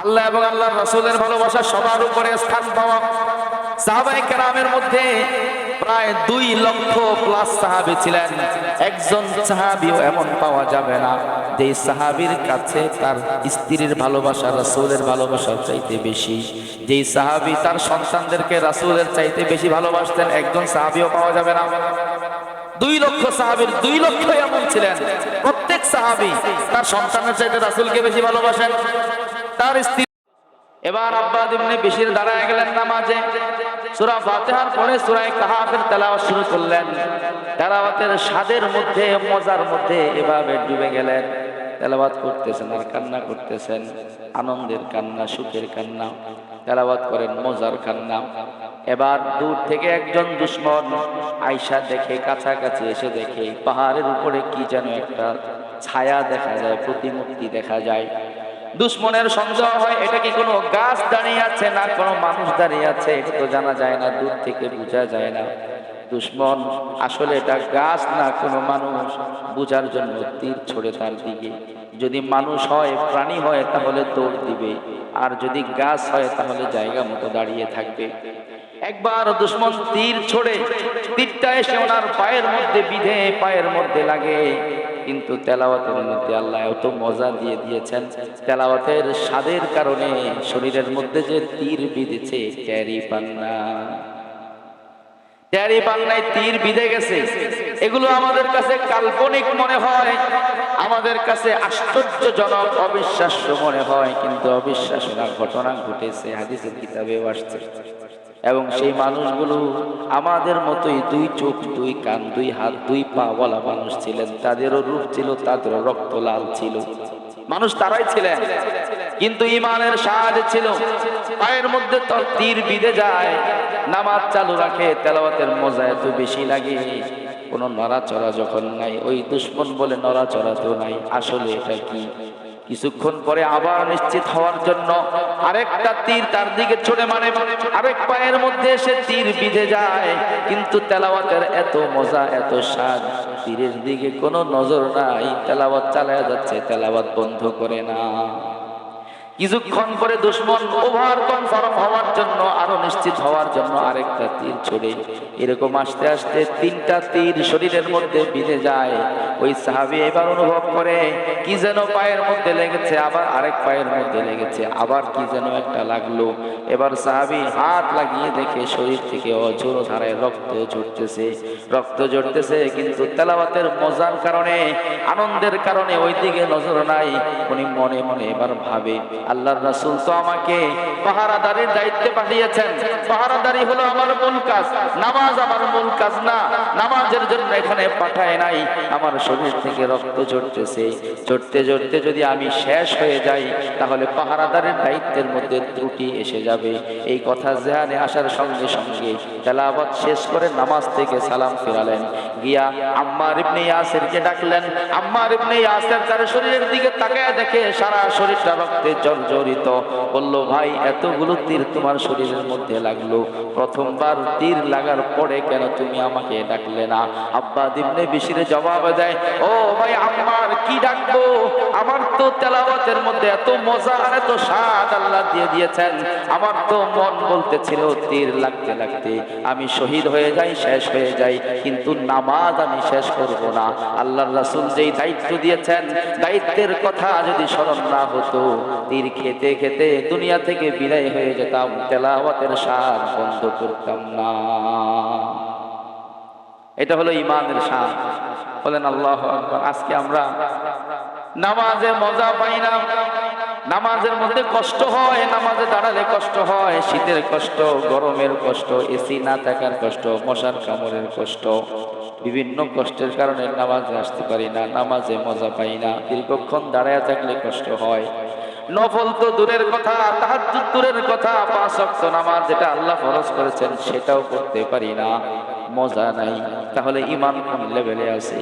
আল্লাহ এবং আল্লাহর রাসূলের ভালোবাসা সবার উপরে স্থান পাওয়া। সাহাবায়ে কেরামের মধ্যে প্রায় 2 লক্ষ প্লাস সাহাবী ছিলেন। একজন সাহাবীও এমন পাওয়া যাবে না যে সাহাবীর কাছে তার স্ত্রীর ভালোবাসা রাসূলের ভালোবাসার চাইতে বেশি, যেই সাহাবী তার সন্তানদেরকে রাসূলের চাইতে বেশি ভালোবাসতেন, একজন সাহাবীও পাওয়া যাবে না। 2 লক্ষ সাহাবীর 2 লক্ষ এমন ছিলেন, প্রত্যেক সাহাবী তার সন্তানের চাইতে রাসূলকে বেশি ভালোবাসেন, তার স্ত্রী। এবার আব্বাদ ইবনে বিশির দাঁড়ায় গেলেন নামাজে, সূরা ফাতিহার পরে সূরা কাহফের তেলাওয়াত শুরু করলেন। তেলাওয়াতের স্বাদের মধ্যে, মজার মধ্যে এভাবে ডুবে গেলেন। তেলাওয়াত করতেছেন আর কান্না করতেছেন, আনন্দের কান্না, সুখের কান্না। তেলাওয়াত করেন, মজার কান্না। এবার দূর থেকে একজন দুশমন আয়েশা দেখে, কাছাকাছি এসে দেখে পাহাড়ের উপরে কি যেন একটা ছায়া দেখা যায়, প্রতিমূর্তি দেখা যায়। দুশমনের সন্দেহ হয় এটা কি কোনো গাছ দাঁড়িয়ে আছে না কোনো মানুষ দাঁড়িয়ে আছে, এটা তো জানা যায় না, দূর থেকে বোঝা যায় না। দুশমন আসলে এটা গাছ না কোনো মানুষ বোঝার জন্য তীর ছোড়ে তার দিকে। যদি মানুষ হয়, প্রাণী হয়, তাহলে দৌড় দিবে, আর যদি গাছ হয় তাহলে জায়গা মতো দাঁড়িয়ে থাকবে। একবার দুশমন তীর ছোড়ে, তীরটা এসে ওনার পায়ের মধ্যে বিঁধে পায়ের মধ্যে লাগে। কিন্তু তেলাওয়াতের মধ্যে আল্লাহ এত মজা দিয়ে দিয়েছেন, তেলাওয়াতের স্বাদের কারণে শরীরের মধ্যে যে তীর বিঁধেছে টেরি পান না, টেরি পান নাই, তীর বিঁধে গেছে। এগুলো আমাদের কাছে কাল্পনিক মনে হয়, আমাদের কাছে আশ্চর্যজনক, অবিশ্বাস্য মনে হয়, কিন্তু অবিশ্বাস্য ঘটনা ঘটেছে, হাদিসের কিতাবেও আসছে। এবং সেই মানুষগুলো আমাদের মতোই 2 চোখ, 2 কান, 2 হাত, 2 পা ওয়ালা মানুষ ছিলেন। তাদেরও রূপ ছিল, তাদেরও রক্ত লাল ছিল, মানুষ তারাই ছিলেন, কিন্তু ইমানের স্বাদ ছিল। পায়ের মধ্যে তোর তীর বিঁধে যায়, নামাজ চালু রাখে, তেলাওয়াতের মজা এত বেশি লাগে, কোনো নড়াচড়া যখন নাই, ওই দুশমন বলে নড়াচড়া তো নাই, আসলে এটা কি? কিছুক্ষণ পরে আবার নিশ্চিত হওয়ার জন্য আরেকটা তীর তার দিকে ছুড়ে মারে, আরেক পায়ের মধ্যে এসে তীর বিঁধে যায়, কিন্তু তেলাওয়াতের এত মজা, এত স্বাদ, তীরের দিকে কোনো নজর নাই, তেলাওয়াত চালায়া যাচ্ছে, তেলাওয়াত বন্ধ করে না। কিছুক্ষণ পরে দুশমন ওভার কনফার্ম হওয়ার জন্য, আরো নিশ্চিত হওয়ার জন্য আরেকটা তীর ছড়ে, এরকম আস্তে আস্তে 3টা তীর শরীরের মধ্যে বিঁধে যায়। ওই সাহাবী এবার অনুভব করে কি যেন পায়ের মধ্যে লেগেছে, আবার আরেক পায়ের মধ্যে লেগেছে, আবার কি যেন একটা লাগলো। এবার সাহাবী হাত লাগিয়ে দেখে শরীর থেকে অঝোর ধারায় রক্ত ঝরতেছে, রক্ত ঝরতেছে, কিন্তু তেলাওয়াতের মজার কারণে, আনন্দের কারণে ওই দিকে নজর নাই। উনি মনে মনে এবার ভাবে, আল্লাহর রাসূল তো আমাকে পাহারাদারির দায়িত্বে পাঠিয়েছেন, পাহারাদারি হলো আমার মূল কাজ, নামাজ আমার মূল কাজ না, নামাজের জন্য এখানে পাঠায় নাই। আমার শরীর থেকে রক্ত ঝরতেছে, ঝরতে ঝরতে যদি আমি শেষ হয়ে যাই তাহলে পাহারাদারের দায়িত্বের মধ্যে ত্রুটি এসে যাবে। এই কথা জেহানে আসার সঙ্গে সঙ্গে তেলাওয়াত শেষ করে নামাজ থেকে সালাম ফিরালেন, গিয়া আম্মার ইবনে ইয়াসিরকে ডাকলেন। আম্মার ইবনে ইয়াসির তার শরীরের দিকে তাকায় দেখে সারা শরীরটা রক্তে জর্জরিত। বলল, ভাই এতগুলো তীর তোমার শরীরের মধ্যে লাগলো, প্রথমবার তীর লাগার পরে কেন তুমি আমাকে ডাকলে না? আব্বাদ ইবনে বিশির জবাব দেয়, ও ভাই আম্মার, কি ডাকবো? আমার তো তেলাওয়াতের মধ্যে এত মজা আর এত স্বাদ আল্লাহ দিয়ে দিয়েছেন, আমার তো মন বলতেছিল তীর লাগতে লাগতে আমি শহীদ হয়ে যাই, শেষ হয়ে যাই, কিন্তু নামাজ আমি শেষ করব না। আল্লাহর রাসূল যেই দায়িত্ব দিয়েছেন, দায়িত্বের কথা যদি স্মরণ না হতো, তীর খেতে খেতে দুনিয়া থেকে বিদায় হয়ে যেতাম, তেলাওয়াতের স্বাদ বন্ধ করতাম না। এটা হলো ঈমানের স্বাদ। বলেন আল্লাহু আকবার। আজকে আমরা নামাজে মজা পাই না, নামাজের মধ্যে কষ্ট হয়, নামাজে দাঁড়ালে কষ্ট হয়, শীতের কষ্ট, গরমের কষ্ট, এসি না থাকার কষ্ট, মশার কামড়ের কষ্ট, বিভিন্ন কষ্টের কারণে নামাজে আসতে পারি না, নামাজে মজা পাই না, দীর্ঘক্ষণ দাঁড়ায় থাকলে কষ্ট হয়। নফল তো দূরের কথা, তাহাজ্জুদ দূরের কথা, 5 ওয়াক্ত নামাজ যেটা আল্লাহ ফরজ করেছেন সেটাও করতে পারি না, মজা নাই। তাহলে ঈমান কোন লেভেলে আছে?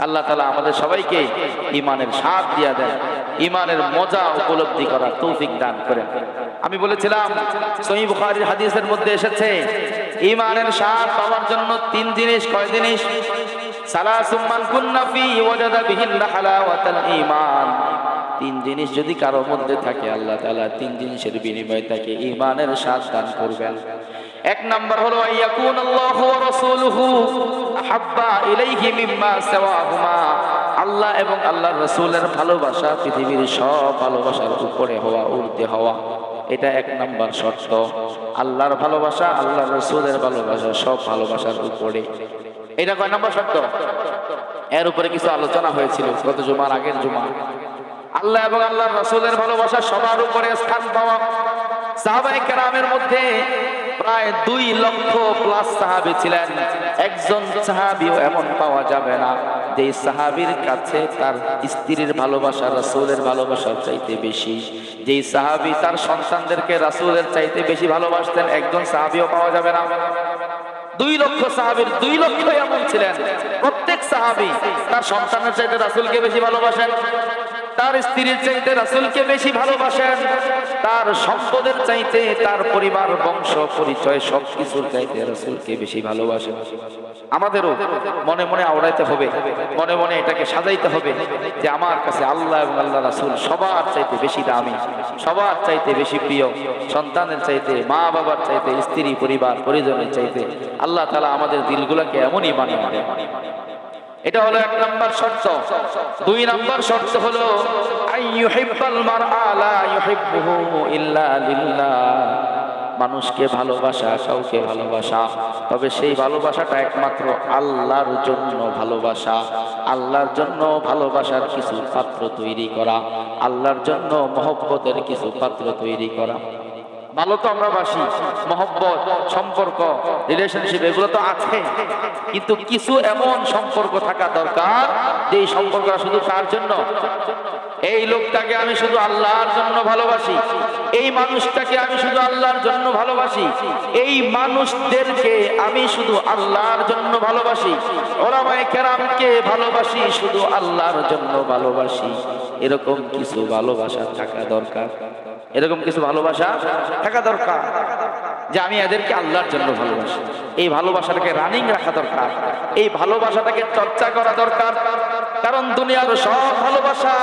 আল্লাহ তাআলা আমাদের সবাইকে ঈমানের স্বাদ দিয়া দেন, ঈমানের মজা উপলব্ধি করার তৌফিক দান করেন। আমি বলেছিলাম সহিহ বুখারীর হাদিসের মধ্যে এসেছে, ঈমানের স্বাদ পাওয়ার জন্য 3 জিনিস। কয় জিনিস? সালাসুম মান কুন্না ফি ওয়াজাদা বিহিন হালাওয়াতাল ঈমান। তিন জিনিস যদি কারো মধ্যে থাকে আল্লাহ তাআলা তিন জিনিসের বিনিময়ে তাকে ঈমানের স্বাদ দান করবেন। এক নাম্বার হলো আইয়াকুন আল্লাহু ওয়া রাসূলুহু আহাব্বা ইলাইহি মিম্মা সাওয়াহুমা, আল্লাহ এবং আল্লাহর রাসূলের ভালোবাসা পৃথিবীর সব ভালোবাসার উপরে হওয়া, ঊর্ধ্বে হওয়া, এটা এক নাম্বার শর্ত। আল্লাহর ভালোবাসা, আল্লাহর রাসূলের ভালোবাসা সব ভালোবাসার উপরে। এটা কয় নাম্বার শর্ত? এর উপরে কিছু আলোচনা হয়েছিল গত জুমার আগের জুমা। আল্লাহ এবং আল্লাহর রাসূলের ভালোবাসা সবার উপরে স্থান পাওয়া। সাহাবায়ে কেরামের মধ্যে প্রায় 2 লক্ষ প্লাস সাহাবী ছিলেন। একজন সাহাবীও এমন পাওয়া যাবে না যে সাহাবীর কাছে তার স্ত্রীর ভালোবাসা রাসূলের ভালোবাসার চাইতে বেশি, যেই সাহাবী তার সন্তানদেরকে রাসূলের চাইতে বেশি ভালোবাসতেন, একজন সাহাবীও পাওয়া যাবে না। 2 লক্ষ সাহাবীর 2 লক্ষ এমন ছিলেন, প্রত্যেক সাহাবী তার সন্তানের চাইতে রাসূলকে বেশি ভালোবাসেন, তার স্ত্রীর চাইতে রাসূলকে বেশি ভালোবাসেন, তার সম্পদের চাইতে, তার পরিবার বংশ পরিচয় সবকিছুর চাইতে রাসূলকে বেশি ভালোবাসেন। আমাদেরও মনে মনে আওড়াইতে হবে, মনে মনে এটাকে সাজাইতে হবে যে আমার কাছে আল্লাহ এবং আল্লাহ রাসূল সবার চাইতে বেশি দামি, সবার চাইতে বেশি প্রিয়, সন্তানের চাইতে, মা বাবার চাইতে, স্ত্রী পরিবার পরিজনের চাইতে। আল্লাহ তাআলা আমাদের দিলগুলোকে এমনই বানিয়ে দেন। এটা হলো এক নাম্বার শর্ত। 2 নাম্বার শর্ত হলো আইয়ুহিব্বাল মারআ লা ইউহিব্বুহু ইল্লা লিল্লাহ, মানুষকে ভালোবাসা, কাউকে ভালোবাসা, তবে সেই ভালোবাসাটা একমাত্র আল্লাহর জন্য ভালোবাসা। আল্লাহর জন্য ভালোবাসার কিছু পাত্র তৈরি করা, আল্লাহর জন্য মহব্বতের কিছু পাত্র তৈরি করা। ভালো তো আমরা বাসি, মহব্বত, সম্পর্ক, রিলেশনশিপ এগুলো তো আছে, কিন্তু কিছু এমন সম্পর্ক থাকা দরকার যে এই সম্পর্কটা শুধু কার জন্য? এই লোকটাকে আমি শুধু আল্লাহর জন্য ভালোবাসি, এই মানুষটাকে আমি শুধু আল্লাহর জন্য ভালোবাসি, এই মানুষদেরকে আমি শুধু আল্লাহর জন্য ভালোবাসি, উলামায়ে কেরামকে ভালোবাসি শুধু আল্লাহর জন্য ভালোবাসি। এরকম কিছু ভালোবাসা থাকা দরকার, এরকম কিছু ভালোবাসা থাকা দরকার যে আমি এদেরকে আল্লাহর জন্য ভালোবাসি। এই ভালোবাসাটাকে রানিং রাখা দরকার, এই ভালোবাসাটাকে চর্চা করা দরকার। কারণ দুনিয়ার সব ভালোবাসা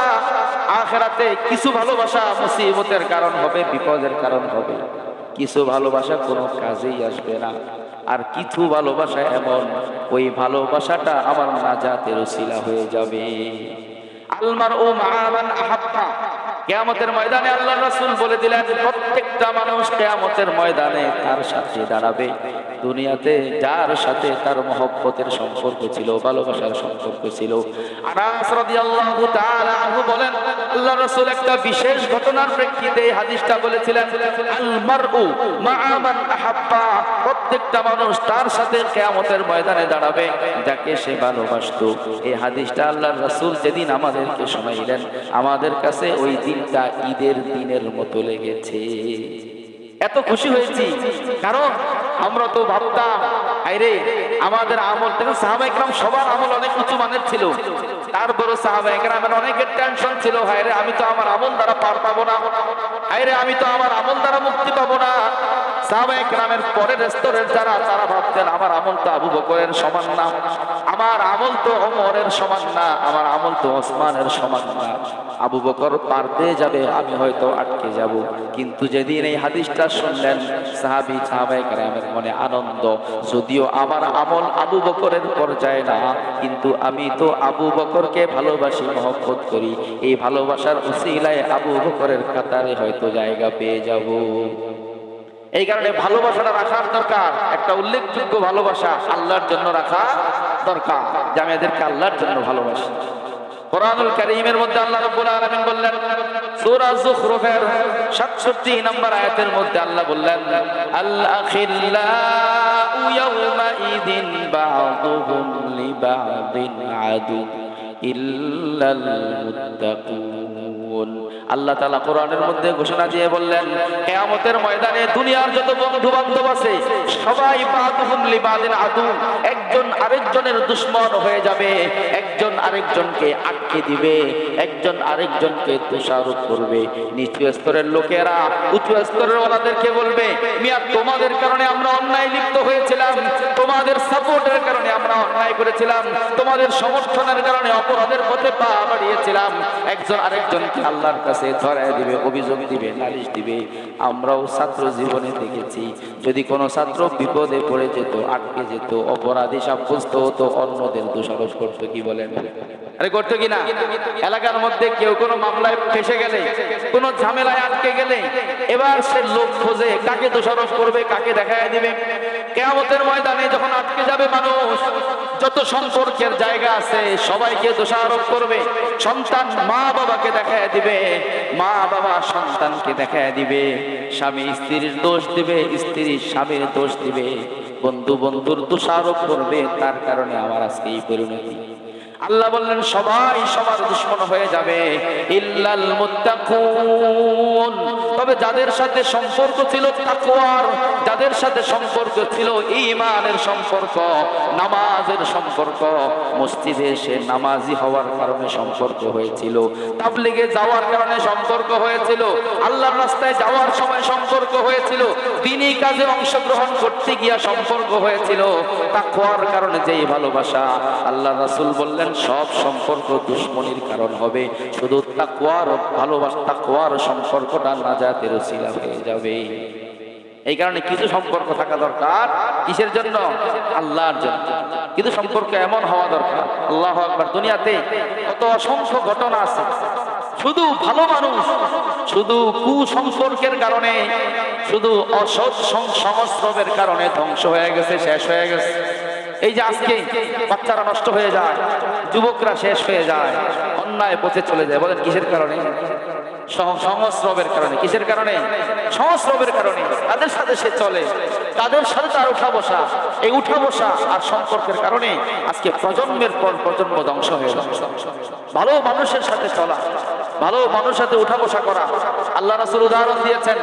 আখিরাতে কিছু ভালোবাসা মুসিবতের কারণ হবে, বিপদের কারণ হবে, কিছু ভালোবাসা কোনো কাজেই আসবে না, আর কিছু ভালোবাসা এমন ওই ভালোবাসাটা আমার নাজাতের উসিলা হয়ে যাবে। আলমারউ মা মান আহাব্বা, কিয়ামতের ময়দানে আল্লাহর রাসূল বলে দিলেন প্রত্যেকটা মানুষ কিয়ামতের ময়দানে তার সাথে দাঁড়াবে দুনিয়াতে যার সাথে তার মহব্বতের সম্পর্ক ছিল, ভালোবাসার সম্পর্ক ছিল। আনাস রাদিয়াল্লাহু তাআলা আনহু বলেন আল্লাহর রাসূল একটা বিশেষ ঘটনার প্রেক্ষিতে এই হাদিসটা বলেছিলেন, আল মারউ মা মান আহাব্বা, প্রত্যেকটা মানুষ তার সাথে কিয়ামতের ময়দানে দাঁড়াবে যাকে সে ভালোবাসতো। এই হাদিসটা আল্লাহর রাসূল যেদিন আমাদেরকে শোনাইলেন আমাদের কাছে ওই দিনটা ঈদের দিনের মতো লেগেছে। এত খুশি হয়েছি কারণ আমরা তো ভাবতাম আরে আমাদের আমল থেকে সাহাবায়ে কেরাম সবার আমল অনেক উঁচু মানের ছিল, তারপরে সাহাবায়ে কেরামের অনেকের টেনশন ছিল, হায়রে আমি তো আমার আমল দ্বারা পার পাবো না, হায়রে আমি তো আমার আমল দ্বারা মুক্তি পাবো না। সাহাবায়ে কেরামের পরের স্তরের যারা, তারা ভাবতেন আমার আমল তো আবু বকরের সমান না, আমার আমল তো ওমরের সমান না, আমার আমল তো ওসমানের সমান না, আবু বকর পার পেয়ে যাবে, আমি হয়তো আটকে যাব। কিন্তু যেদিন এই হাদিসটা শুনলেন সাহাবায়ে কেরামের মনে আনন্দ, যদিও আমার আমল আবু বকরের পর্যায়ে না, কিন্তু আমি তো আবু বকরকে ভালোবাসি, মহব্বত করি, এই ভালোবাসার উসিলায় আবু বকরের কাতারে হয়তো জায়গা পেয়ে যাব। এই কারণে ভালোবাসাটা রাখার দরকার, একটা উল্লেখযোগ্য ভালোবাসা আল্লাহর জন্য রাখা দরকার, যে আমি এদেরকে আল্লাহর জন্য ভালোবাসি। কোরআনুল কারীমের মধ্যে আল্লাহ রাব্বুল আলামিন বললেন সূরা যুখরুফের 67 নম্বর আয়াতের মধ্যে আল্লাহ বললেন আল আখিল্লাউ ইয়াওমা ইদিন বা'দুহুম লিবা'দিন আদু ইল্লাল মুত্তাকুন। আল্লাহ তাআলা কোরআনের মধ্যে ঘোষণা দিয়ে বললেন, কিয়ামতের ময়দানে দুনিয়ার যত বন্ধু বান্ধব আছে সবাই বাদুহুম লিবাদিন আদু, একজন আরেকজনের দুশমন হয়ে যাবে, একজন আরেকজনকে আটকে দিবে, একজন আরেকজনকে দোষারোপ করবে। নিচু স্তরের লোকেরা উঁচু স্তরের ওয়ালাদেরকে বলবে, মিয়া তোমাদের কারণে আমরা অন্যায় লিপ্ত হয়েছিলাম, তোমাদের সাপোর্টের কারণে আমরা অন্যায় করেছিলাম, তোমাদের সমর্থনের কারণে অপরাধের পথে পা বাড়িয়েছিলাম। একজন আরেকজনকে আল্লাহর কাছে ধরায় দিবে, অভিযোগ দিবে, নালিশ দিবে। আমরাও ছাত্র জীবনে দেখেছি, যদি কোনো ছাত্র বিপদে পড়ে যেত, আটকে যেত, অপরাধী সাব্যস্ত হতো, অন্যদের দোষারোপ করতো। কি বলেন? আরে করতো কিনা? এলাকার মধ্যে কেউ কোনো মামলায় ফেসে গেলে, কোনো ঝামেলায় আটকে গেলে, এবার সে লোক খোঁজে কাকে দোষারোপ করবে, কাকে দেখায় দিবে। কিয়ামতের ময়দানে যখন আটকে যাবে মানুষ, যত সম্পর্কের জায়গা আছে সবাইকে দোষারোপ করবে। সন্তান মা বাবাকে দেখায় দিবে, মা বাবা সন্তানকে দেখায় দিবে, স্বামী স্ত্রীর দোষ দিবে, স্ত্রী স্বামীর দোষ দিবে, বন্ধু বন্ধুর দোষারোপ করবে। তার কারণে আমার আজকে এই পরিণতি। আল্লাহ বললেন সবাই সবার দুশমন হয়ে যাবে, ইল্লাল মুত্তাকুন, তবে যাদের সাথে সম্পর্ক ছিল তাকওয়ার, যাদের সাথে সম্পর্ক ছিল ঈমানের সম্পর্ক, নামাজের সম্পর্ক, মসজিদে এসে নামাজি হওয়ার কারণে সম্পর্ক হয়েছিল, তাবলীগে যাওয়ার কারণে সম্পর্ক হয়েছিল, আল্লাহর রাস্তায় যাওয়ার সময় সম্পর্ক হয়েছিল, দ্বীনি কাজে অংশগ্রহণ করতে গিয়া সম্পর্ক হয়েছিল, তাকওয়ার কারণে যেই ভালোবাসা, আল্লাহ রাসূল বললেন সব সম্পর্ক দুশমনির কারণ হবে, শুধু তাকওয়ার ভালোবাসা, তাকওয়ার সম্পর্কটা নাজাতের ওসিলা হয়ে যাবে। এই কারণে কিছু সম্পর্ক থাকা দরকার, কিসের জন্য? আল্লাহর জন্য। কিন্তু সম্পর্ক এমন হওয়া দরকার, আল্লাহু আকবার। দুনিয়াতে কত অসংখ্য ঘটনা আছে, শুধু ভালো মানুষ শুধু কুসম্পর্কের কারণে, শুধু অসৎ সংস্রবের কারণে ধ্বংস হয়ে গেছে, শেষ হয়ে গেছে। এই যে আজকে বাচ্চারা নষ্ট হয়ে যায়, যুবকরা শেষ হয়ে যায়, অন্যায় পথে চলে যায়, বলেন কিসের কারণে? সংস্রবের কারণে। কিসের কারণে? সংস্রবের কারণে। তাদের সাথে সে চলে, তাদের সাথে তার উঠা বসা, এই উঠা বসা আর সম্পর্কের কারণে আজকে প্রজন্মের পর প্রজন্ম ধ্বংস হয়ে যাচ্ছে। ভালো মানুষের সাথে চলা, ভালো মানুষের সাথে উঠা বসা করা। আল্লাহ রাসূল উদাহরণ দিয়েছেন,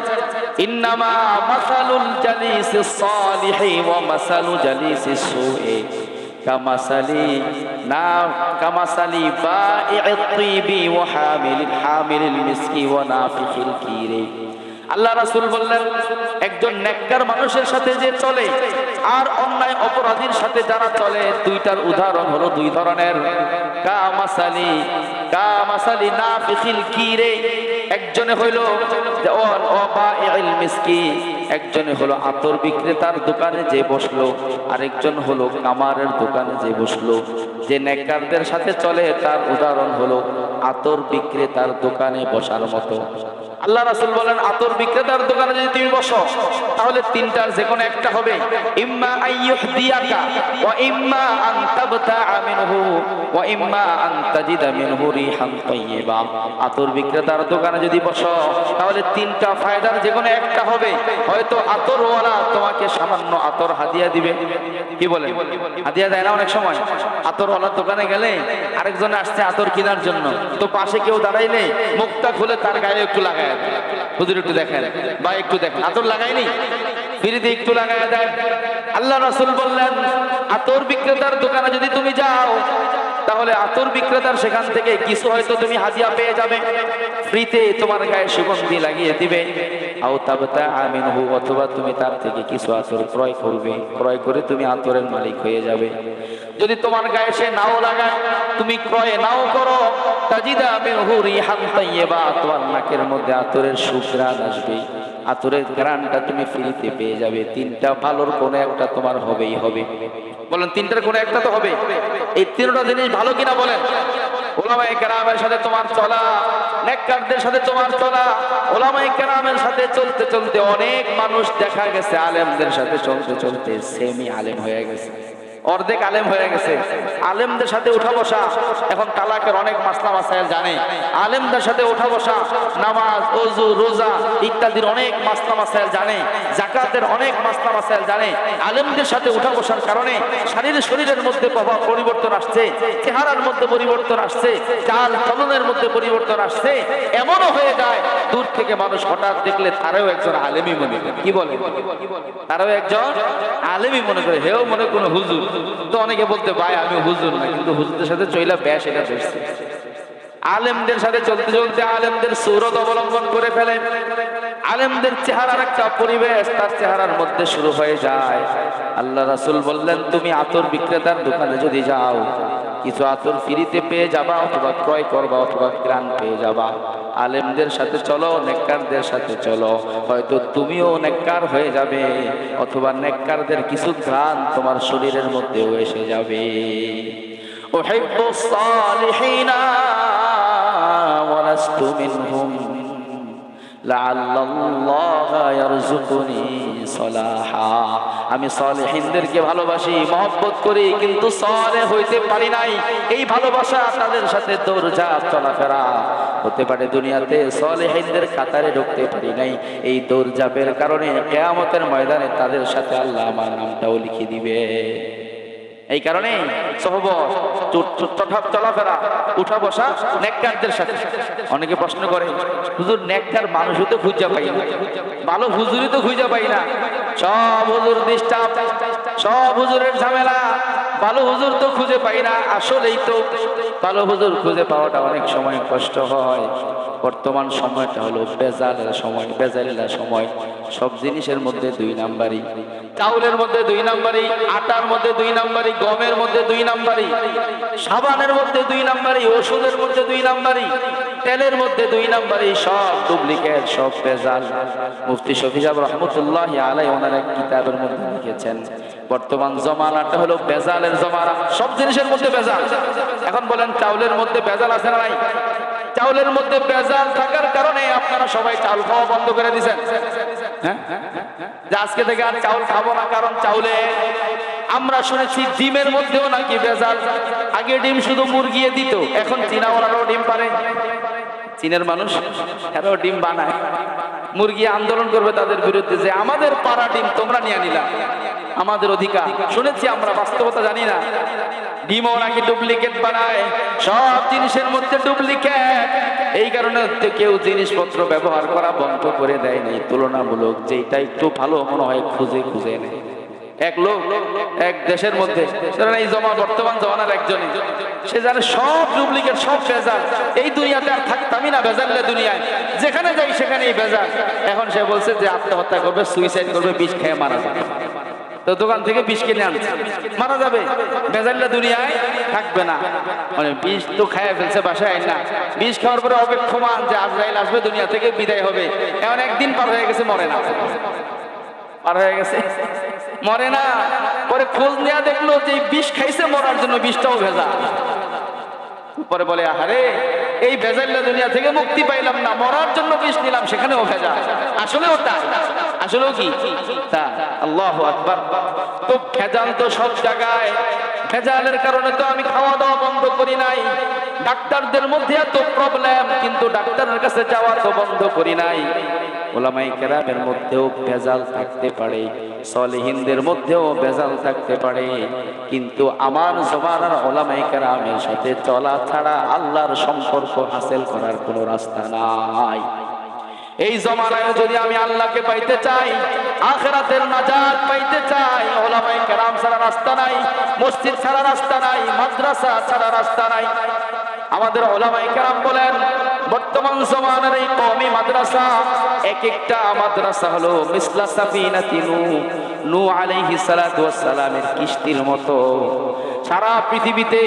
ইন্নামা মাসালুল জালিসিস সালিহি ওয়া মাসালু জালিসিস সুই কামাসালি বাই'আত তিবি ওয়া হামিলিল মিসকি ওয়া নাফিখিল কিরি। আল্লাহ রাসূল বললেন, একজন নেককার মানুষের সাথে যে চলে আর অন্যায় অপরাধীর সাথে যারা চলে, দুইটার উদাহরণ হলো দুই ধরনের। কামাসালি নাফিখিল কিরি, একজনে হইল বাই'আল মিসকি, একজনে হলো আতর বিক্রেতার দোকানে যে বসলো, আরেকজন হলো কামারের দোকানে যে বসলো। যে নেককারদের সাথে চলে তার উদাহরণ হলো আতর বিক্রেতার দোকানে বসার মতো। আল্লাহ রাসূল বলেন, আতর বিক্রেতার দোকানে যদি তুমি বসো তাহলে তিনটার যে কোনো একটা হবে, ইম্মা আইয়ুহদিয়াকা ওয়া ইম্মা আন তাবতাআ মিনহু ওয়া ইম্মা আন তাজিদা মিনহু রিহান তাইয়্যিবা। আতর বিক্রেতার দোকানে যদি বসো তাহলে তিনটা ফায়দার যে কোনো একটা হবে, হয়তো আতরওয়ালা তোমাকে সামান্য আতর হাদিয়া দিবে। কি বলেন? হাদিয়া দেয় না অনেক সময়? আতরওয়ালার দোকানে গেলে আরেকজন আসছে আতর কেনার জন্য, তো পাশে কেউ দাঁড়াইলে মুখটা খুলে তার গায়ে একটু লাগায়, হুজুর একটু দেখেন বা একটু দেখেন, আতর লাগায়নি, ফ্রিতে একটু লাগায় দেয়। আল্লাহ রাসূল বললেন, আতর বিক্রেতার দোকানে যদি তুমি যাও তাহলে আতর বিক্রেতার সেখান থেকে কিছু হয়তো তুমি হাদিয়া পেয়ে যাবে, ফ্রিতে তোমার গায়ে সুগন্ধি লাগিয়ে দিবে। আও তাবতাআ মিনহু, অথবা তুমি তার থেকে কিছু আতর ক্রয় করবে, ক্রয় করে তুমি আতরের মালিক হয়ে যাবে। যদি তোমার গায়ে সে নাও লাগায়, তুমি ক্রয় নাও করো, তাজিদা মিনহু রিহান তাইয়্যিবা, তোমার নাকের মধ্যে আতরের সুঘ্রাণ আসবে, আতরের ঘ্রাণটা তুমি ফ্রিতে পেয়ে যাবে। তিনটা ভালোর কোনো একটা তোমার হবেই হবে। বলেন তিনটার কোনো একটা তো হবে। এই তিনটা জিনিস ভালো কিনা বলেন? উলামায়ে কেরামের সাথে তোমার চলা, নেককারদের সাথে তোমার চলা। উলামায়ে কেরামের সাথে চলতে চলতে অনেক মানুষ দেখা গেছে আলেমদের সাথে চলতে চলতে সেমি আলেম হয়ে গেছে। অর্ধেক আলেম হয়ে গেছে, আলেমদের সাথে উঠা বসা, এখন তালাকের অনেক মাসলা মাসাইল জানে, আলেমদের সাথে উঠা বসা, নামাজ, ওযু, রোজা ইত্যাদির অনেক মাসলা মাসাইল জানে, যাকাতের অনেক মাসলা মাসাইল জানে। আলেমদের সাথে উঠা বসার কারণে শরীরের মধ্যে প্রভাব পরিবর্তন আসছে, চেহারার মধ্যে পরিবর্তন আসছে, চাল চলনের মধ্যে পরিবর্তন আসছে। এমনও হয়ে যায় দূর থেকে মানুষ হঠাৎ দেখলে তারাও একজন আলেমই মনে করে। কি বলে? তারাও একজন আলেমই মনে করে, হেও মনে কোনো হুজুর। তো অনেকে বলতে ভাই আমি হুজুর না, কিন্তু হুজুরদের সাথে চইলা ব্যাস এটা ধরছে। আলেমদের সাথে চলতে চলতে আলেমদের সূরত অবলম্বন করে ফেলে, আলেমদের চেহারার একটা পরিবেশ তার চেহারার মধ্যে শুরু হয়ে যায়। আল্লাহ রাসূল বললেন, তুমি আতর বিক্রেতার দোকানে যদি যাও, কিছু আতর ফ্রিতে পেয়ে যাবা, অথবা ক্রয় করবা, অথবা গ্রান পেয়ে যাবা। আলেমদের সাথে চলো, নেককারদের সাথে চলো, হয়তো তুমিও নেককার হয়ে যাবে, অথবা নেককারদের কিছু গ্রান তোমার শরীরের মধ্যেও এসে যাবে। উহিব্বুস সালিহিনা ওয়া লাস্তু মিনহুম লাআল্লাল্লাহা ইয়ারযুকুনি সালাহা। আমি সালেহিনদেরকে ভালোবাসি, মহব্বত করি, কিন্তু সালেহ হইতে পারি নাই। এই ভালোবাসা তাদের সাথে দৌড়ঝাঁপ চলাফেরা হতে পারে, দুনিয়াতে সালেহিনদের কাতারে ঢুকতে পারি নাই। এই দৌড়ঝাঁপের কারণে কিয়ামতের ময়দানে তাদের সাথে আল্লাহ আমার নামটাও লিখে দিবে। এই কারণে সহবত, চলাফেরা, উঠা বসা নেককারদের সাথে। অনেকে প্রশ্ন করে, হুজুর নেককার মানুষও তো খুঁজে পাই না, ভালো হুজুরই তো খুঁজে পাই না, সব হুজুর ডিস্টার্ব, সব হুজুরের ঝামেলা, ভালো হুজুর তো খুঁজে পাই না। আসলেই তো ভালো হুজুর খুঁজে পাওয়াটা অনেক সময় কষ্ট হয়। বর্তমান সময়টা হলো বেজালের সময়, বেজালিলা সময়। সব জিনিসের মধ্যে 2 নাম্বারই, চাউলের মধ্যে 2 নাম্বারই, আটার মধ্যে 2 নাম্বারই, গমের মধ্যে 2 নাম্বারই, সাবানের মধ্যে 2 নাম্বারই, ওষুধের মধ্যে 2 নাম্বারই, তেলের মধ্যে 2 নাম্বারই, সব ডুপ্লিকেট, সব বেজাল। মুফতি শফি সাহেব রহমতুল্লাহি আলাইহি ওনার এক কিতাবের মধ্যে লিখেছেন, বর্তমান জমানাটা হলো বেজালের জমানা, সব জিনিসের মধ্যে বেজাল। এখন বলেন চাউলের মধ্যে বেজাল আছে না নাই? চাউলের মধ্যে বেজাল থাকার কারণে আপনারা সবাই চাল খাওয়া বন্ধ করে দিয়েছেন। হ্যাঁ, যে আজকে থেকে আর চাউল খাবো না, কারণ চাউলে আমরা শুনেছি ডিমের মধ্যেও নাকি বেজাল। আগে ডিম শুধু মুরগি দিত, এখন চীনা ওরাও ডিম পারে। চীনের মানুষ এরাও ডিম বানায়, মুরগি আন্দোলন করবে তাদের বিরুদ্ধে যে আমাদের পাড়া ডিম তোমরা নিয়ে নিলা, আমাদের অধিকার। শুনেছি আমরা, বাস্তবতা জানি না। ডিমও নাকি ডুপ্লিকেট বানায়, সব জিনিসের মধ্যে ডুপ্লিকেট। এই কারণে কেউ জিনিসপত্র ব্যবহার করা বন্ধ করে দেয় নাই, তুলনামূলক যেটা একটু ভালো মনে হয় খুঁজে খুঁজে নেয়। এক লোক এক দেশের মধ্যে, এই বর্তমান জমানার একজনই, সে জানে সব ডুপ্লিকেট, সব বেজাল। এই দুনিয়াতে আর থাকতামই না বেজাল্লা দুনিয়ায়, যেখানে যাই সেখানেই বেজাল। এখন সে বলছে যে আত্মহত্যা করবে, সুইসাইড করবে, বিষ খেয়ে মারা যাবে। তো দোকান থেকে বিষ কিনে আনছে, মারা যাবে, বেজাল্লা দুনিয়ায় থাকবে না। মানে বিষ তো খেয়ে ফেলছে বাসায় না, বিষ খাওয়ার পরে অপেক্ষমান যে আজরাইল আসবে, দুনিয়া থেকে বিদায় হবে। এমন একদিন পার হয়ে গেছে, মরে না, পার হয়ে গেছে, মরে না। পরে খোঁজ নেওয়া দেখলো যে বিষ খাইছে, মরার জন্য বিষটাও ভেজা। পরে বলে, আহারে এই ভেজাল্লা দুনিয়া থেকে মুক্তি পাইলাম না, মরার জন্য বিষ নিলাম, সেখানেও ভেজা। আসলেও তা, আসলেও কি তা? আল্লাহু আকবার। তো ভেজাল তো সব জায়গায়, ভেজালের কারণে তো আমি খাওয়া দাওয়া বন্ধ করি নাই। ডাক্তারদের মধ্যে এত প্রবলেম, কিন্তু ডাক্তারের কাছে যাওয়া তো বন্ধ করি নাই। ওলামায়ে কেরামের মধ্যেও ভেজাল থাকতে পারে, সালেহিনদের মধ্যেও ভেজাল থাকতে পারে, কিন্তু আমার জমানার ওলামায়ে কেরামের সাথে চলা ছাড়া আল্লাহর সম্পর্ক হাসিল করার কোনো রাস্তা নাই। এই জমানায় যদি আমি আল্লাহকে পাইতে চাই, আখিরাতের নাজাত পাইতে চাই, ওলামায়ে কেরাম ছাড়া রাস্তা নাই, মসজিদ ছাড়া রাস্তা নাই, মাদ্রাসা ছাড়া রাস্তা নাই। আমাদের ওলামায়ে কেরাম বলেন, বর্তমান জমানার এই কওমি মাদ্রাসা, এক একটা মাদ্রাসা হলো মিসলা সাফিনাতি নূহ আলাইহিস সালাতু ওয়াস সালামের কিস্তির মতো। সারা পৃথিবীতে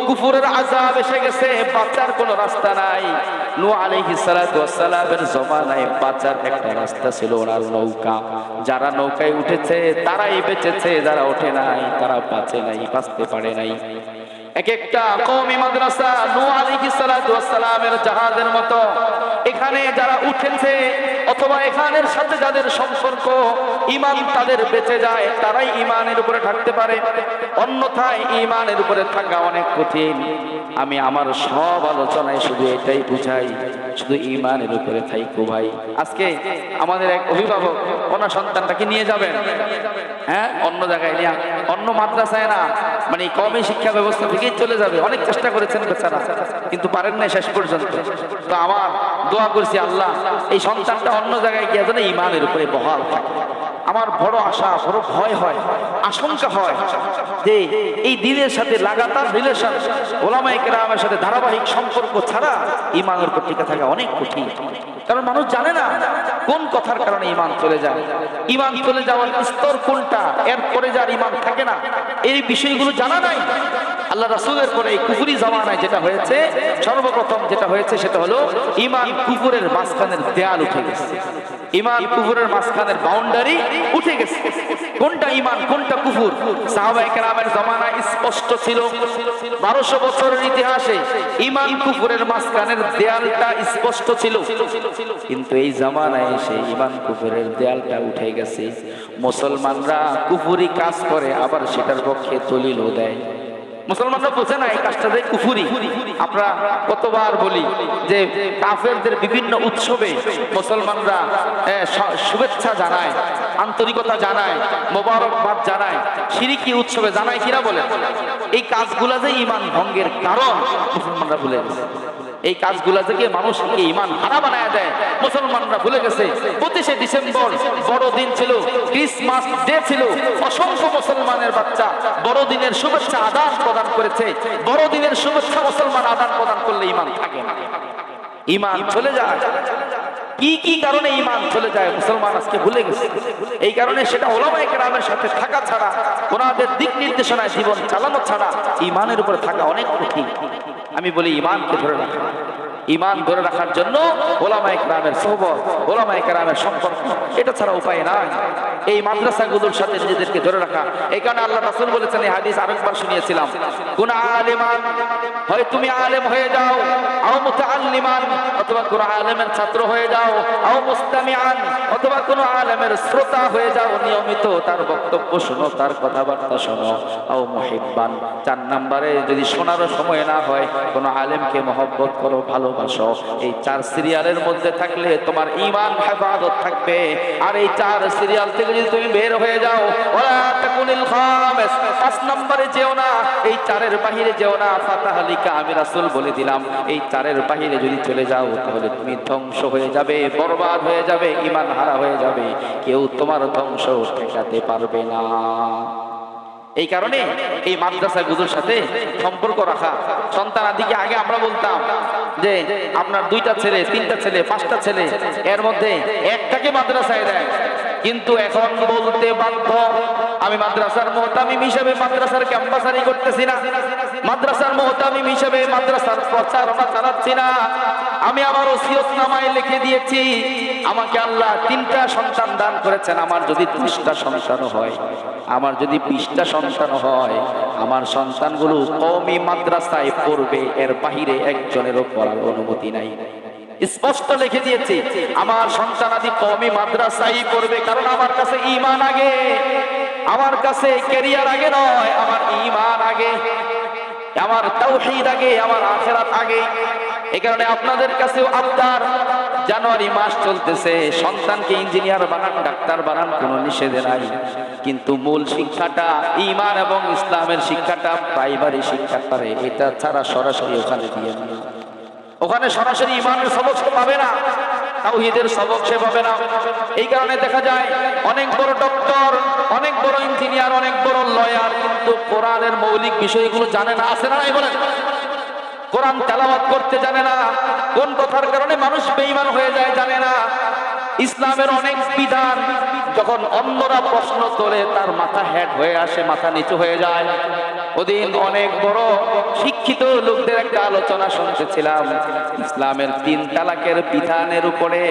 কুফুরের আযাব এসে গেছে, বাঁচার কোনো রাস্তা নাই। নূহ আলাইহিস সালাতু ওয়াস সালামের জমানায় বাঁচার একটা রাস্তা ছিল, ওনার নৌকা। যারা নৌকায় উঠেছে তারাই বেঁচেছে, যারা ওঠে নাই তারা বাঁচে নাই, বাঁচতে পারে নাই। এক একটা কওমি মাদ্রাসা নূহ আলাইহিস সালাতু ওয়াস সালামের জাহাজের মতো। এখানে যারা উঠেছে অথবা এখানের সাথে যাদের সম্পর্ক ঈমান তাদের বেঁচে যায়, তারাই ঈমানের উপরে থাকতে পারে, অন্যথায় ঈমানের উপরে থাকা অনেক কঠিন। আমি আমার সব আলোচনায় শুধু এটাই বুঝাই, শুধু ঈমানের উপরে থাইকো ভাই। আজকে আমাদের এক অভিভাবক ওনার সন্তানটাকে নিয়ে যাবেন, হ্যাঁ, অন্য জায়গায় নিয়ে, অন্য মাদ্রাসায় না, মানে কমই শিক্ষা ব্যবস্থা থেকেই চলে যাবে। অনেক চেষ্টা করেছেন বেচারা, কিন্তু পারেন না শেষ পর্যন্ত। তো আমার দোয়া করছি, আল্লাহ এই সন্তানটা অন্য জায়গায় গিয়ে যেন ঈমানের উপরে বহাল থাকে। আমার বড় আশা, বড় ভয় হয়, আশঙ্কা হয় যে এই দ্বীনের সাথে লাগাতার রিলেশন, ওলামায়ে কেরামের সাথে ধারাবাহিক সম্পর্ক ছাড়া ঈমানের উপর টিকে থাকা অনেক কঠিন। কারণ মানুষ জানে না কোন কথার কারণে ঈমান চলে যায়, ঈমান চলে যাওয়ার স্তর কোনটা, এরপরে যার ঈমান থাকে না, এই বিষয়গুলো জানা নাই। আল্লাহ রাসূলের পরে এই কুফরি জামানায় যেটা হয়েছে, সর্বপ্রথম যেটা হয়েছে সেটা হলো ঈমান কুফরের মাঝখানের দেয়াল উঠে গেছে, ঈমান কুফরের মাঝখানের বাউন্ডারি উঠে গেছে। কোনটা ঈমান কোনটা কুফর সাহাবায়ে কেরামের জামানায় স্পষ্ট ছিল। 1200 বছরের ইতিহাসে ঈমান কুফরের মাঝখানের দেয়ালটা স্পষ্ট ছিল, কিন্তু এই জামানায় এসে ঈমান কুফরের দেয়ালটা উঠে গেছে। মুসলমানরা কুফরি কাজ করে আবার সেটার পক্ষে দলিলও দেয়। মুসলমানরা বোঝে না এই কাজটা যে কুফরি। আমরা কতবার বলি যে কাফেরদের বিভিন্ন উৎসবে মুসলমানরা শুভেচ্ছা জানায়, আন্তরিকতা জানায়, মোবারকবাদ জানায়, শিরকি উৎসবে জানায় কিনা বলে, এই কাজগুলা যে ঈমান ভঙ্গের কারণ মুসলমানরা ভুলে গেছে। এই কাজগুলা থেকে মানুষকে ঈমান হারা বানায় দেয়, মুসলমানরা ভুলে গেছে। 25শে ডিসেম্বর বড়দিন ছিল, ক্রিসমাস ডে ছিল, অসংখ্য মুসলমানের বাচ্চা বড়দিনের শুভেচ্ছা আদান প্রদান করেছে। বড়দিনের শুভেচ্ছা মুসলমান আদান প্রদান করলে ঈমান থাকে না, ঈমান চলে যায়। কি কি কারণে ঈমান চলে যায় মুসলমান আজকে ভুলে গেছে। এই কারণে সেটা ওলামায়ে কেরামের সাথে থাকা ছাড়া, ওনাদের দিক নির্দেশনায় জীবন চালানো ছাড়া ঈমানের উপরে থাকা অনেক কঠিন। আমি বলি ঈমানকে ধরে রাখা, ঈমান ধরে রাখার জন্য ওলামায়ে কেরামের সোহবত, ওলামায়ে কেরামের সম্পর্ক, এটা ছাড়া উপায় নাই। এই মাদ্রাসাগুলোর সাথে নিজেদেরকে ধরে রাখা। এই কারণে আল্লাহ রাসূল বলেছেন, এই হাদিস আরেকবার শুনিয়েছিলাম, কুন আলিমান, হয় তুমি আলেম হয়ে যাও, আও মুতাআল্লিমান, অথবা কোন আলেমের ছাত্র হয়ে যাও, আও মুস্তামিআন, অথবা কোন আলেমের শ্রোতা হয়ে যাও, নিয়মিত তার বক্তব্য শোনো, তার কথাবার্তা শোনো, আও মুহিব্বান, 4 নম্বরে যদি শোনারও সময় না হয়, কোন আলেমকে মহব্বত করো, ভালোবাসো। এই 4 সিরিয়ালের মধ্যে থাকলে তোমার ঈমান হেফাজত থাকবে। আর এই 4 সিরিয়াল থেকে যদি তুমি বের হয়ে যাও, ওয়া তাকুনিল খামিস, 5 নম্বরে যেও না, এই 4-এর বাহিরে যেও না, ফাতাহালিকা, আমি রাসূল বলে দিলাম, এই 4-এর বাহিরে যদি চলে যাও তাহলে তুমি ধ্বংস হয়ে যাবে, বরবাদ হয়ে যাবে, ঈমান হারা হয়ে যাবে, কেউ তোমার ধ্বংস ঠেকাতে পারবে না। এই কারণে এই মাদ্রাসাগুলোর সাথে সম্পর্ক রাখা। সন্তানাদিকে আগে আমরা বলতাম যে আপনার 2টা ছেলে, 3টা ছেলে, 5টা ছেলে, এর মধ্যে একটাকে মাদ্রাসায় দেয়, কিন্তু এখন বলতে বাধ্য, আমি মাদ্রাসার মুহতামিম হিসেবে মাদ্রাসার ক্যাম্পাসারি করতেছি না, মাদ্রাসার মুহতামিম হিসেবে মাদ্রাসার প্রচারণা চালাচ্ছি না। আমি আমার ওসিয়তনামায় লিখে দিয়েছি, আমাকে আল্লাহ 3টা সন্তান দান করেছেন, আমার যদি 10টা সন্তান হয়, আমার যদি 20টা সন্তান হয়, আমার সন্তানগুলো কওমি মাদ্রাসায় পড়বে, এর বাহিরে একজনেরও পড়ার অনুমতি নাই। স্পষ্ট লিখে দিয়েছি, আমার সন্তানাদি কওমি মাদ্রাসায় পড়বে, কারণ আমার কাছে ঈমান আগে, আমার কাছে ক্যারিয়ার আগে নয়, আমার ঈমান আগে, আমার তাওহীদ আগে, আমার আখিরাত আগে। এই কারণে আপনাদের কাছেও আবদার, জানুয়ারি মাস চলতেছে, সন্তানকে ইঞ্জিনিয়ার বানান, ডাক্তার বানান, কোনো নিষেধ নাই, কিন্তু মূল শিক্ষাটা, ঈমান এবং ইসলামের শিক্ষাটা, প্রাইমারি শিক্ষাটা, এটা ছাড়া সরাসরি ওখানে দিয়ে না, ওখানে সরাসরি ঈমানের সবক সে পাবে না, তাওহীদের সবক সে পাবে না। এই কারণে দেখা যায় অনেক বড় ডক্টর, অনেক বড় ইঞ্জিনিয়ার, অনেক বড় লয়ার, কিন্তু কোরআনের মৌলিক বিষয়গুলো জানে না। আছে না নাই বলেন? কোরআন তেলাওয়াত করতে জানে না, কোন কথার কারণে মানুষ বেঈমান হয়ে যায় জানে না। ইসলামের অনেক বিধান যখন অন্যরা প্রশ্ন তোলে, তার মাথা হেড হয়ে আসে, মাথা নিচু হয়ে যায়। ওদিন অনেক বড় শিক্ষিত লোকদের একটা আলোচনা শুনতেছিলাম, ইসলামের 3 তালাকের বিধানের উপরে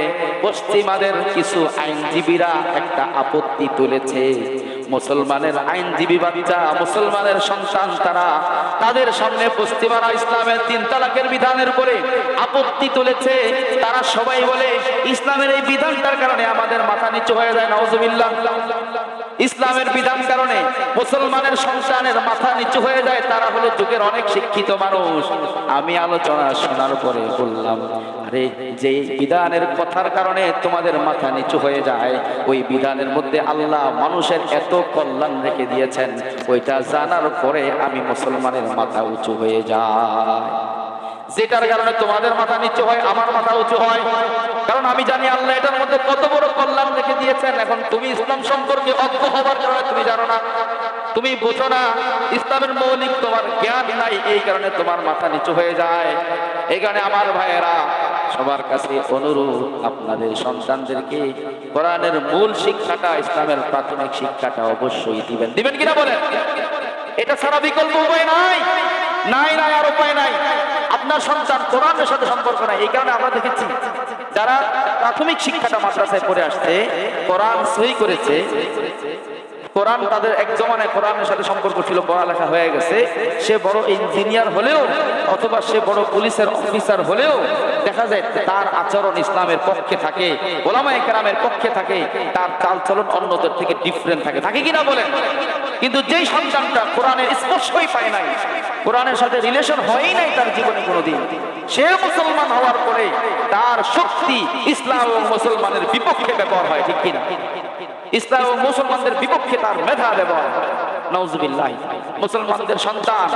পশ্চিমাদের কিছু আইনজীবীরা একটা আপত্তি তুলেছে। মুসলমানের আইনজীবী বাচ্চা, মুসলমানের সন্তান, তারা তাদের সামনে পশ্চিমারা ইসলামের 3 তালাকের বিধানের উপরে আপত্তি তুলেছে। তারা সবাই বলে ইসলামের এই বিধানটার কারণে আমাদের মাথা নিচু হয়ে যায়, নাউজুবিল্লাহ। ইসলামের বিধান কারণে মুসলমানের সন্তানের মাথা নিচু হয়ে যায়। তারা হলো যুগের অনেক শিক্ষিত মানুষ। আমি আলোচনা শোনার পরে বললাম, আরে যে বিধানের কথার কারণে তোমাদের মাথা নিচু হয়ে যায়, ওই বিধানের মধ্যে আল্লাহ মানুষের এত কল্যাণ রেখে দিয়েছেন, ওইটা জানার পরে আমি মুসলমানের মাথা উঁচু হয়ে যায়। যেটার কারণে তোমাদের মাথা নিচু হয়, আমার মাথা উঁচু হয়, কারণ আমি জানি আল্লাহ এটার মধ্যে কত বড় কল্যাণ রেখে দিয়েছেন। এখন তুমি ইসলাম সম্পর্কে অজ্ঞ হবার কারণে তুমি জানো না, তুমি বুঝো না, ইসলামের মৌলিক তোমার জ্ঞান নাই, এই কারণে তোমার মাথা নিচু হয়ে যায়। এই কারণে আমার ভাইয়েরা, সবার কাছে অনুরোধ, আপনাদের সন্তানদেরকে কোরআনের মূল শিক্ষাটা, ইসলামের প্রাথমিক শিক্ষাটা অবশ্যই দিবেন। দিবেন কিনা বলেন? এটা ছাড়া বিকল্প উপায় নাই, নাই নাই আর উপায় নাই। আপনার সন্তান কোরআনের সাথে সম্পর্ক নাই, এই কারণে আমরা দেখেছি যারা প্রাথমিক শিক্ষাটা মাদ্রাসায় পড়ে আসছে, কোরআন সহি করেছে, কোরআন তাদের এক জমানায় কোরআনের সাথে সম্পর্ক ছিল, পড়ালেখা হয়ে গেছে, সে বড় ইঞ্জিনিয়ার হলেও অথবা সে বড় পুলিশের অফিসার হলেও দেখা যায় তার আচরণ ইসলামের পক্ষে থাকে, ওলামায়ে কেরামের পক্ষে থাকে, তার চালচলন অন্যদের থেকে ডিফারেন্ট থাকে, থাকে কিনা বলেন? কিন্তু যেই সন্তানটা কোরআনের স্পর্শই পায় নাই, কোরআনের সাথে রিলেশন হয়ই নাই তার জীবনে কোনোদিন, সে মুসলমান হওয়ার পরে তার শক্তি ইসলাম ও মুসলমানের বিপক্ষে ব্যবহার হয়, ঠিক কিনা? ইসলাম ও মুসলমানদের বিপক্ষে তার মেধা ব্যবহার, নাউজুবিল্লাহ। মুসলমানদের সন্তান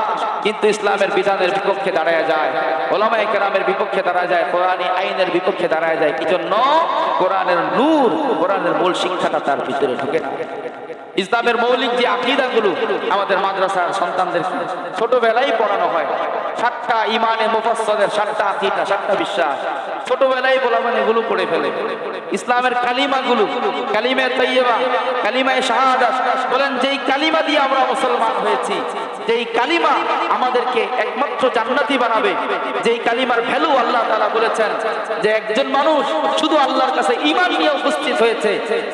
কিন্তু ইসলামের বিধানের বিপক্ষে দাঁড়ায় যায়, ওলামায়ে কেরামের বিপক্ষে দাঁড়ায় যায়, কোরআনী আইনের বিপক্ষে দাঁড়ায় যায়। কি জন্য? কোরআনের নূর, কোরআনের মূল শিক্ষাটা তার ভিতরে ঢুকে না। ইসলামের মৌলিক যে আকীদাগুলো আমাদের মাদ্রাসার সন্তানদের ছোটবেলায় পড়ানো হয়, 7টা ইমানে মুফাসসালের 7টা আকীদা, 7টা বিশ্বাস ছোটবেলায় বলা, মানে এগুলো পড়ে ফেলে। ইসলামের কালিমাগুলো, কালিমা তাইয়্যিবা, কালিমা শাহাদাত, বলেন যেই কালিমা দিয়ে আমরা মুসলমান হয়েছি, যেই কালিমা আমাদেরকে একমাত্র জান্নাতি বানাবে, যেই কালিমার ভ্যালু আল্লাহ তাআলা বলেছেন যে একজন মানুষ শুধু আল্লাহর কাছে ঈমান নিয়ে উপস্থিত হয়েছে,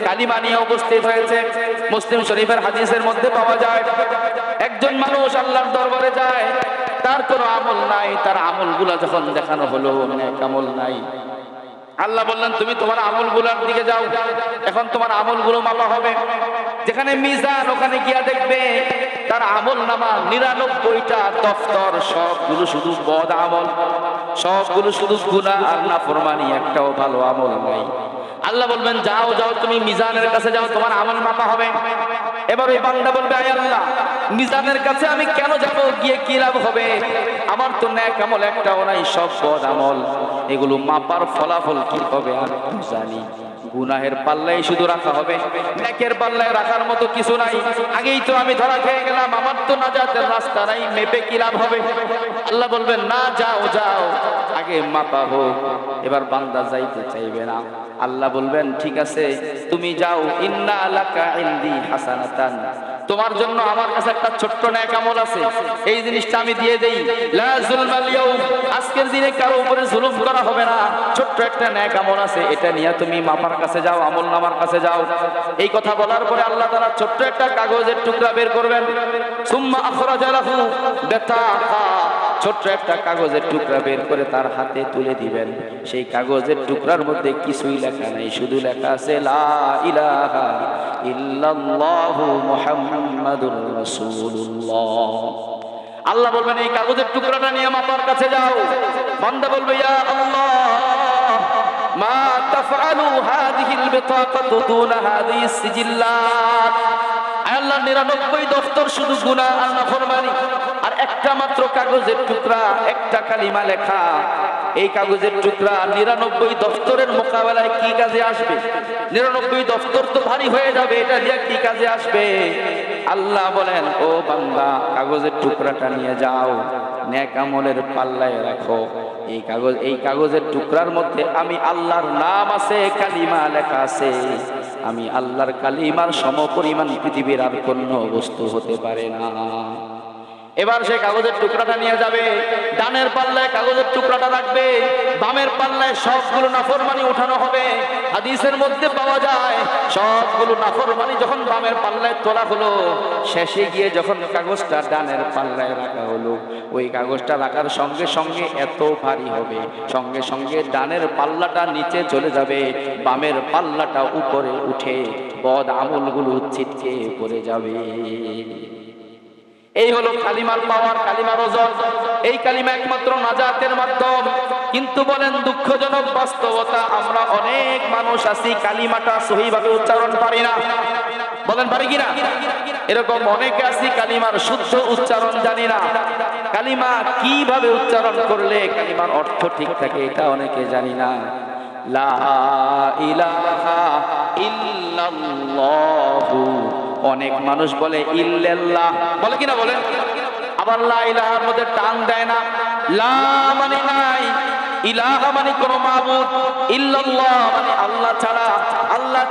কালিমা নিয়ে উপস্থিত হয়েছে। মুসলিম শরীফের হাদিসের মধ্যে পাওয়া যায়, একজন মানুষ আল্লাহর দরবারে যায়, তার কোনো আমল নাই, তার আমলগুলা যখন দেখানো হলো নেক আমল নাই, আল্লাহ বললেন তুমি তোমার আমলগুলোর দিকে যাও, এখন তোমার আমলগুলো মাপা হবে। যেখানে মিজান, ওখানে গিয়া দেখবে তার আমল নামা 99টা দফতর, সবগুলো শুধু বদ আমল, সবগুলো শুধু গুনাহ আর নাফরমানি, একটাও ভালো আমল নাই। আল্লাহ বলবেন যাও যাও, তুমি মিজানের কাছে যাও, তোমার আমল মাপা হবে। এবার ওই বান্দা বলবে, আয় আল্লাহ, মিজানের কাছে আমি কেন যাব, গিয়ে কি লাভ হবে? আমার তো নেক আমল একটাও নাই, সব বদ আমল, এগুলো মাপার ফলাফল কি হবে আমি জানি। গুনাহের পাল্লায় শুধু রাখা হবে, নেকের পাল্লায় রাখার মতো কিছু নাই। আগেই তো আমি ধরা খেয়ে গেলাম, আমার তো নাজাতের রাস্তা নাই, মেপে কি লাভ হবে? আল্লাহ বলবেন না, যাও যাও, আগে মাপা হোক। এবার বান্দা যাইতে চাইবে না, আল্লাহ বলবেন ঠিক আছে তুমি যাও, ইন্না লাকা ইনদি হাসানাতান, তোমার জন্য আমার কাছে একটা ছোট্ট নেক আমল আছে, এই জিনিসটা আমি দিয়ে দেই। লা যুলমাল ইয়াউম, আজকের দিনে কারো উপরে জুলুম করা হবে না, ছোট্ট একটা নেক আমল আছে, এটা নিয়ে তুমি মাপার কাছে যাও, আমল নামার কাছে যাও। এই কথা বলার পরে আল্লাহ তাআলা ছোট্ট একটা কাগজের টুকরা বের করবেন, সুম্মা আখরাজা লাহু বিতাকা, ছোট্ট একটা কাগজের টুকরা বের করে তার হাতে তুলে দিবেন। সেই কাগজের টুকরার মধ্যে কিছুই লেখা নাই, শুধু লেখা আছে লা ইলাহা ইল্লাল্লাহু মুহাম্মাদুর রাসূলুল্লাহ। আল্লাহ বলবেন এই কাগজের টুকরাটা নিয়ে মাপার কাছে যাও। বান্দা বলবে ইয়া আল্লাহ মা তাফআলু হাযিহিল বিতাকাতু দুনা হাযিহিস সিজিল্লাত, আল্লাহ 99 দফতর শুধু গুনাহ আর নাফরমানি, আর একটা মাত্র কাগজের টুকরা, একটা কালিমা লেখা, এই কাগজের টুকরা 99 দফতরের মোকাবেলায় কি কাজে আসবে? 99 দফতর তো ভারী হয়ে যাবে, এটা দিয়ে কি কাজে আসবে? আল্লাহ বলেন ও বান্দা, কাগজের টুকরাটা নিয়ে যাও, নেক আমলের পাল্লায় রাখো। এই কাগজের টুকরার মধ্যে আমি আল্লাহর নাম আছে, কালিমা লেখা আছে। আমি আল্লাহর কালিমার সমপরিমাণ পৃথিবীর আর কোনো বস্তু হতে পারে না। এবার সে কাগজের টুকরাটা নিয়ে যাবে, ডানের পাল্লায় কাগজের টুকরাটা রাখবে, বামের পাল্লায় সবগুলো নাফরমানি উঠানো হবে। হাদিসের মধ্যে পাওয়া যায় সবগুলো নাফরমানি যখন বামের পাল্লায় তোলা হলো, শেষে গিয়ে যখন কাগজটা ডানের পাল্লায় রাখা হলো, ওই কাগজটা রাখার সঙ্গে সঙ্গে এত ভারী হবে, সঙ্গে সঙ্গে ডানের পাল্লাটা নিচে চলে যাবে, বামের পাল্লাটা উপরে উঠে বদ আমলগুলো ছিটকে পড়ে যাবে। এই হলো কালিমার পাওয়ার, কালিমার ওজন। এই কালিমা একমাত্র নাজাতের মাধ্যম। কিন্তু বলেন দুঃখজনক বাস্তবতা, আমরা অনেক মানুষ আছি কালিমাটা সহিভাবে উচ্চারণ পারি না। বলেন পারি কিনা? এরকম অনেকে আছি কালিমার শুদ্ধ উচ্চারণ জানি না। কালিমা কিভাবে উচ্চারণ করলে কালিমার অর্থ ঠিক থাকে এটা অনেকে জানি না। লা ইলাহা ইল্লাল্লাহু, অনেক মানুষ বলে ইল্লাল্লাহ, বলে কিনা বলে? আবার লা ইলাহার মধ্যে টান দেয় না। লা মানে নাই, ইলাহা মানে কোন মাবুদ, ইল্লাল্লাহ মানে আল্লাহ ছাড়া, আল্লাহ